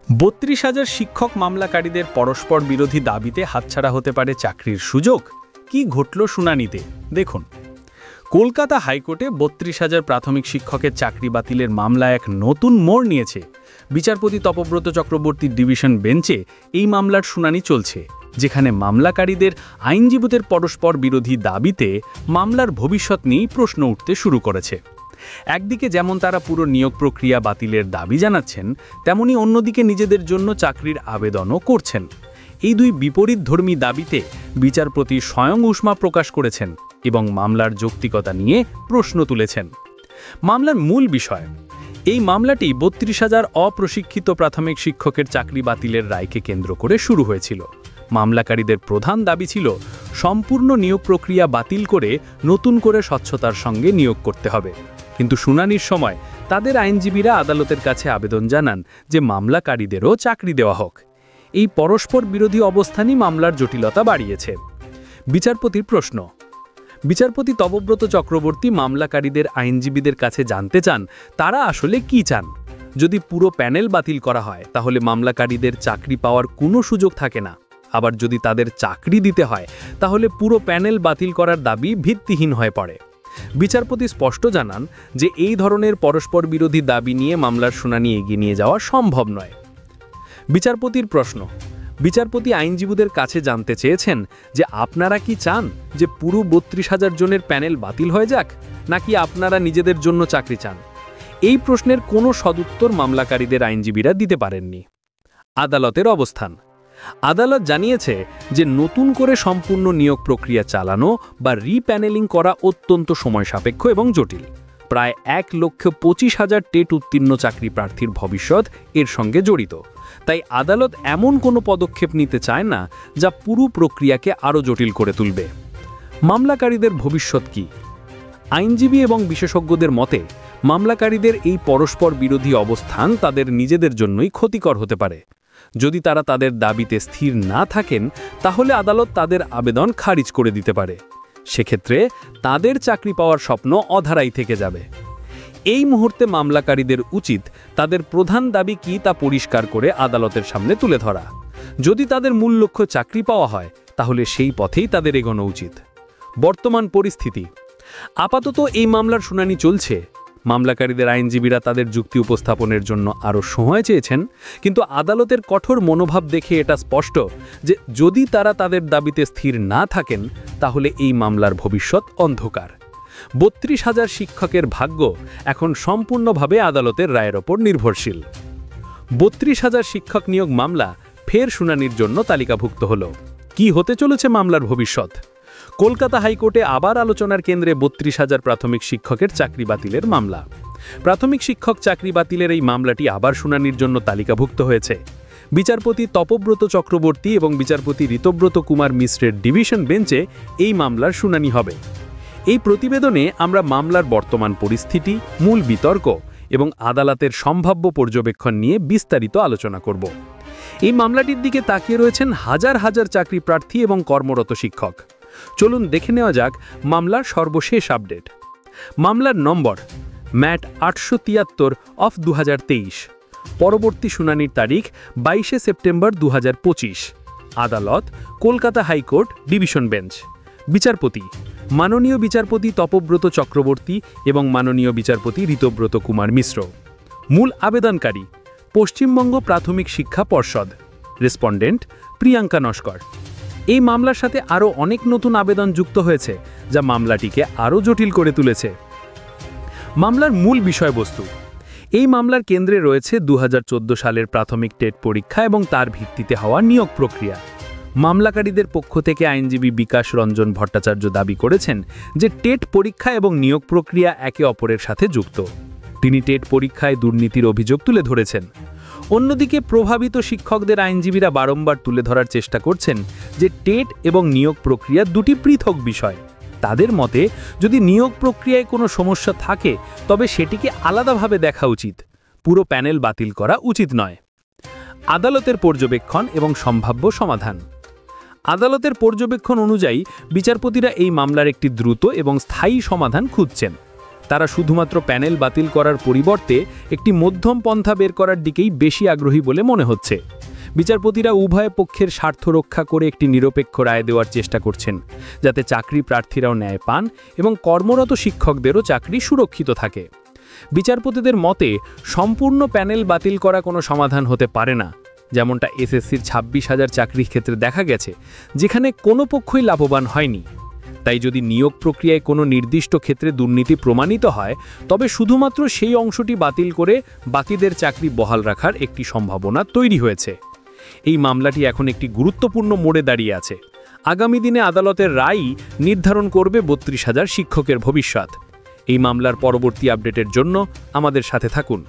৩২,০০০ শিক্ষক মামলাকারীদের পরস্পর বিরোধী দাবিতে হাতছাড়া হতে পারে চাকরির সুযোগ। কি ঘটল শুনানিতে দেখুন। কলকাতা হাইকোর্টে ৩২,০০০ প্রাথমিক শিক্ষকের চাকরি বাতিলের মামলা এক নতুন মোড় নিয়েছে। বিচারপতি তপব্রত চক্রবর্তীর ডিভিশন বেঞ্চে এই মামলার শুনানি চলছে, যেখানে মামলাকারীদের আইনজীবীদের পরস্পর বিরোধী দাবিতে মামলার ভবিষ্যৎ নিয়েই প্রশ্ন উঠতে শুরু করেছে। একদিকে যেমন তারা পুরো নিয়োগ প্রক্রিয়া বাতিলের দাবি জানাচ্ছেন, তেমনি অন্যদিকে নিজেদের জন্য চাকরির আবেদনও করছেন। এই দুই বিপরীতধর্মী দাবিতে বিচারপতি স্বয়ং উষ্মা প্রকাশ করেছেন এবং মামলার যৌক্তিকতা নিয়ে প্রশ্ন তুলেছেন। মামলার মূল বিষয়, এই মামলাটি ৩২,০০০ অপ্রশিক্ষিত প্রাথমিক শিক্ষকের চাকরি বাতিলের রায়কে কেন্দ্র করে শুরু হয়েছিল। মামলাকারীদের প্রধান দাবি ছিল সম্পূর্ণ নিয়োগ প্রক্রিয়া বাতিল করে নতুন করে স্বচ্ছতার সঙ্গে নিয়োগ করতে হবে। কিন্তু শুনানির সময় তাদের আইনজীবীরা আদালতের কাছে আবেদন জানান যে মামলাকারীদেরও চাকরি দেওয়া হোক। এই পরস্পর বিরোধী অবস্থানই মামলার জটিলতা বাড়িয়েছে। বিচারপতির প্রশ্ন, বিচারপতি তপব্রত চক্রবর্তী মামলাকারীদের আইনজীবীদের কাছে জানতে চান তারা আসলে কি চান। যদি পুরো প্যানেল বাতিল করা হয় তাহলে মামলাকারীদের চাকরি পাওয়ার কোনো সুযোগ থাকে না। আবার যদি তাদের চাকরি দিতে হয় তাহলে পুরো প্যানেল বাতিল করার দাবি ভিত্তিহীন হয়ে পড়ে। বিচারপতি স্পষ্ট জানান যে এই ধরনের পরস্পর বিরোধী দাবি নিয়ে মামলার শুনানি এগিয়ে নিয়ে যাওয়া সম্ভব নয়। বিচারপতির প্রশ্ন, বিচারপতি আইনজীবীদের কাছে জানতে চেয়েছেন যে আপনারা কি চান যে পুরো ৩২,০০০ জনের প্যানেল বাতিল হয়ে যাক, নাকি আপনারা নিজেদের জন্য চাকরি চান। এই প্রশ্নের কোনো সদুত্তর মামলাকারীদের আইনজীবীরা দিতে পারেননি। আদালতের অবস্থান, আদালত জানিয়েছে যে নতুন করে সম্পূর্ণ নিয়োগ প্রক্রিয়া চালানো বা রিপ্যানেলিং করা অত্যন্ত সময় সাপেক্ষ এবং জটিল। প্রায় ১,২৫,০০০ টেট উত্তীর্ণ চাকরি প্রার্থীর ভবিষ্যৎ এর সঙ্গে জড়িত। তাই আদালত এমন কোনো পদক্ষেপ নিতে চায় না যা পুরো প্রক্রিয়াকে আরও জটিল করে তুলবে। মামলাকারীদের ভবিষ্যৎ কি? আইনজীবী এবং বিশেষজ্ঞদের মতে মামলাকারীদের এই পরস্পর বিরোধী অবস্থান তাদের নিজেদের জন্যই ক্ষতিকর হতে পারে। যদি তারা তাদের দাবিতে স্থির না থাকেন তাহলে আদালত তাদের আবেদন খারিজ করে দিতে পারে। সেক্ষেত্রে তাদের চাকরি পাওয়ার স্বপ্ন অধারাই থেকে যাবে। এই মুহূর্তে মামলাকারীদের উচিত তাদের প্রধান দাবি কি তা পরিষ্কার করে আদালতের সামনে তুলে ধরা। যদি তাদের মূল লক্ষ্য চাকরি পাওয়া হয় তাহলে সেই পথেই তাদের এগোনো উচিত। বর্তমান পরিস্থিতি, আপাতত এই মামলার শুনানি চলছে। মামলাকারীদের আইনজীবীরা তাদের যুক্তি উপস্থাপনের জন্য আরও সময় চেয়েছেন, কিন্তু আদালতের কঠোর মনোভাব দেখে এটা স্পষ্ট যে যদি তারা তাদের দাবিতে স্থির না থাকেন তাহলে এই মামলার ভবিষ্যৎ অন্ধকার। ৩২,০০০ শিক্ষকের ভাগ্য এখন সম্পূর্ণভাবে আদালতের রায়ের ওপর নির্ভরশীল। ৩২,০০০ শিক্ষক নিয়োগ মামলা ফের শুনানির জন্য তালিকাভুক্ত হল। কি হতে চলেছে মামলার ভবিষ্যৎ? কলকাতা হাইকোর্টে আবার আলোচনার কেন্দ্রে ৩২,০০০ প্রাথমিক শিক্ষকের চাকরি বাতিলের মামলা। প্রাথমিক শিক্ষক চাকরি বাতিলের এই মামলাটি আবার শুনানির জন্য তালিকাভুক্ত হয়েছে। বিচারপতি তপব্রত চক্রবর্তী এবং বিচারপতি ঋতব্রত কুমার মিশ্রের ডিভিশন বেঞ্চে এই মামলার শুনানি হবে। এই প্রতিবেদনে আমরা মামলার বর্তমান পরিস্থিতি, মূল বিতর্ক এবং আদালতের সম্ভাব্য পর্যবেক্ষণ নিয়ে বিস্তারিত আলোচনা করব। এই মামলাটির দিকে তাকিয়ে রয়েছেন হাজার হাজার চাকরি প্রার্থী এবং কর্মরত শিক্ষক। চলুন দেখে নেওয়া যাক মামলার সর্বশেষ আপডেট। মামলার নম্বর ম্যাট ৮৭৩ অফ ২০২৩। পরবর্তী শুনানির তারিখ ২২শে সেপ্টেম্বর ২০২৫। আদালত কলকাতা হাইকোর্ট ডিভিশন বেঞ্চ। বিচারপতি মাননীয় বিচারপতি তপব্রত চক্রবর্তী এবং মাননীয় বিচারপতি ঋতব্রত কুমার মিশ্র। মূল আবেদনকারী পশ্চিমবঙ্গ প্রাথমিক শিক্ষা পর্ষদ। রেসপন্ডেন্ট প্রিয়াঙ্কা নস্কর। এই মামলার সাথে আরও অনেক নতুন আবেদন যুক্ত হয়েছে যা মামলাটিকে আরও জটিল করে তুলেছে। মামলার মূল বিষয়বস্তু, এই মামলার কেন্দ্রে রয়েছে ২০১৪ সালের প্রাথমিক টেট পরীক্ষা এবং তার ভিত্তিতে হওয়া নিয়োগ প্রক্রিয়া। মামলাকারীদের পক্ষ থেকে আইনজীবী বিকাশ রঞ্জন ভট্টাচার্য দাবি করেছেন যে টেট পরীক্ষা এবং নিয়োগ প্রক্রিয়া একে অপরের সাথে যুক্ত। তিনি টেট পরীক্ষায় দুর্নীতির অভিযোগ তুলে ধরেছেন। অন্যদিকে প্রভাবিত শিক্ষকদের আইনজীবীরা বারংবার তুলে ধরার চেষ্টা করছেন যে টেট এবং নিয়োগ প্রক্রিয়া দুটি পৃথক বিষয়। তাদের মতে যদি নিয়োগ প্রক্রিয়ায় কোনো সমস্যা থাকে তবে সেটিকে আলাদাভাবে দেখা উচিত, পুরো প্যানেল বাতিল করা উচিত নয়। আদালতের পর্যবেক্ষণ এবং সম্ভাব্য সমাধান। আদালতের পর্যবেক্ষণ অনুযায়ী বিচারপতিরা এই মামলার একটি দ্রুত এবং স্থায়ী সমাধান খুঁজছেন। তারা শুধুমাত্র প্যানেল বাতিল করার পরিবর্তে একটি মধ্যম পন্থা বের করার দিকেই বেশি আগ্রহী বলে মনে হচ্ছে। বিচারপতিরা উভয় পক্ষের স্বার্থ রক্ষা করে একটি নিরপেক্ষ রায় দেওয়ার চেষ্টা করছেন, যাতে চাকরি প্রার্থীরাও ন্যায় পান এবং কর্মরত শিক্ষকদেরও চাকরি সুরক্ষিত থাকে। বিচারপতিদের মতে সম্পূর্ণ প্যানেল বাতিল করা কোনো সমাধান হতে পারে না, যেমনটা এসএসসির 26,000 চাকরির ক্ষেত্রে দেখা গেছে, যেখানে কোনো পক্ষই লাভবান হয়নি। তাই যদি নিয়োগ প্রক্রিয়ায় কোনো নির্দিষ্ট ক্ষেত্রে দুর্নীতি প্রমাণিত হয়, তবে শুধুমাত্র সেই অংশটি বাতিল করে বাকিদের চাকরি বহাল রাখার একটি সম্ভাবনা তৈরি হয়েছে। এই মামলাটি এখন একটি গুরুত্বপূর্ণ মোড়ে দাঁড়িয়ে আছে। আগামী দিনে আদালতের রায়ই নির্ধারণ করবে 32,000 শিক্ষকের ভবিষ্যৎ। এই মামলার পরবর্তী আপডেটের জন্য আমাদের সাথে থাকুন।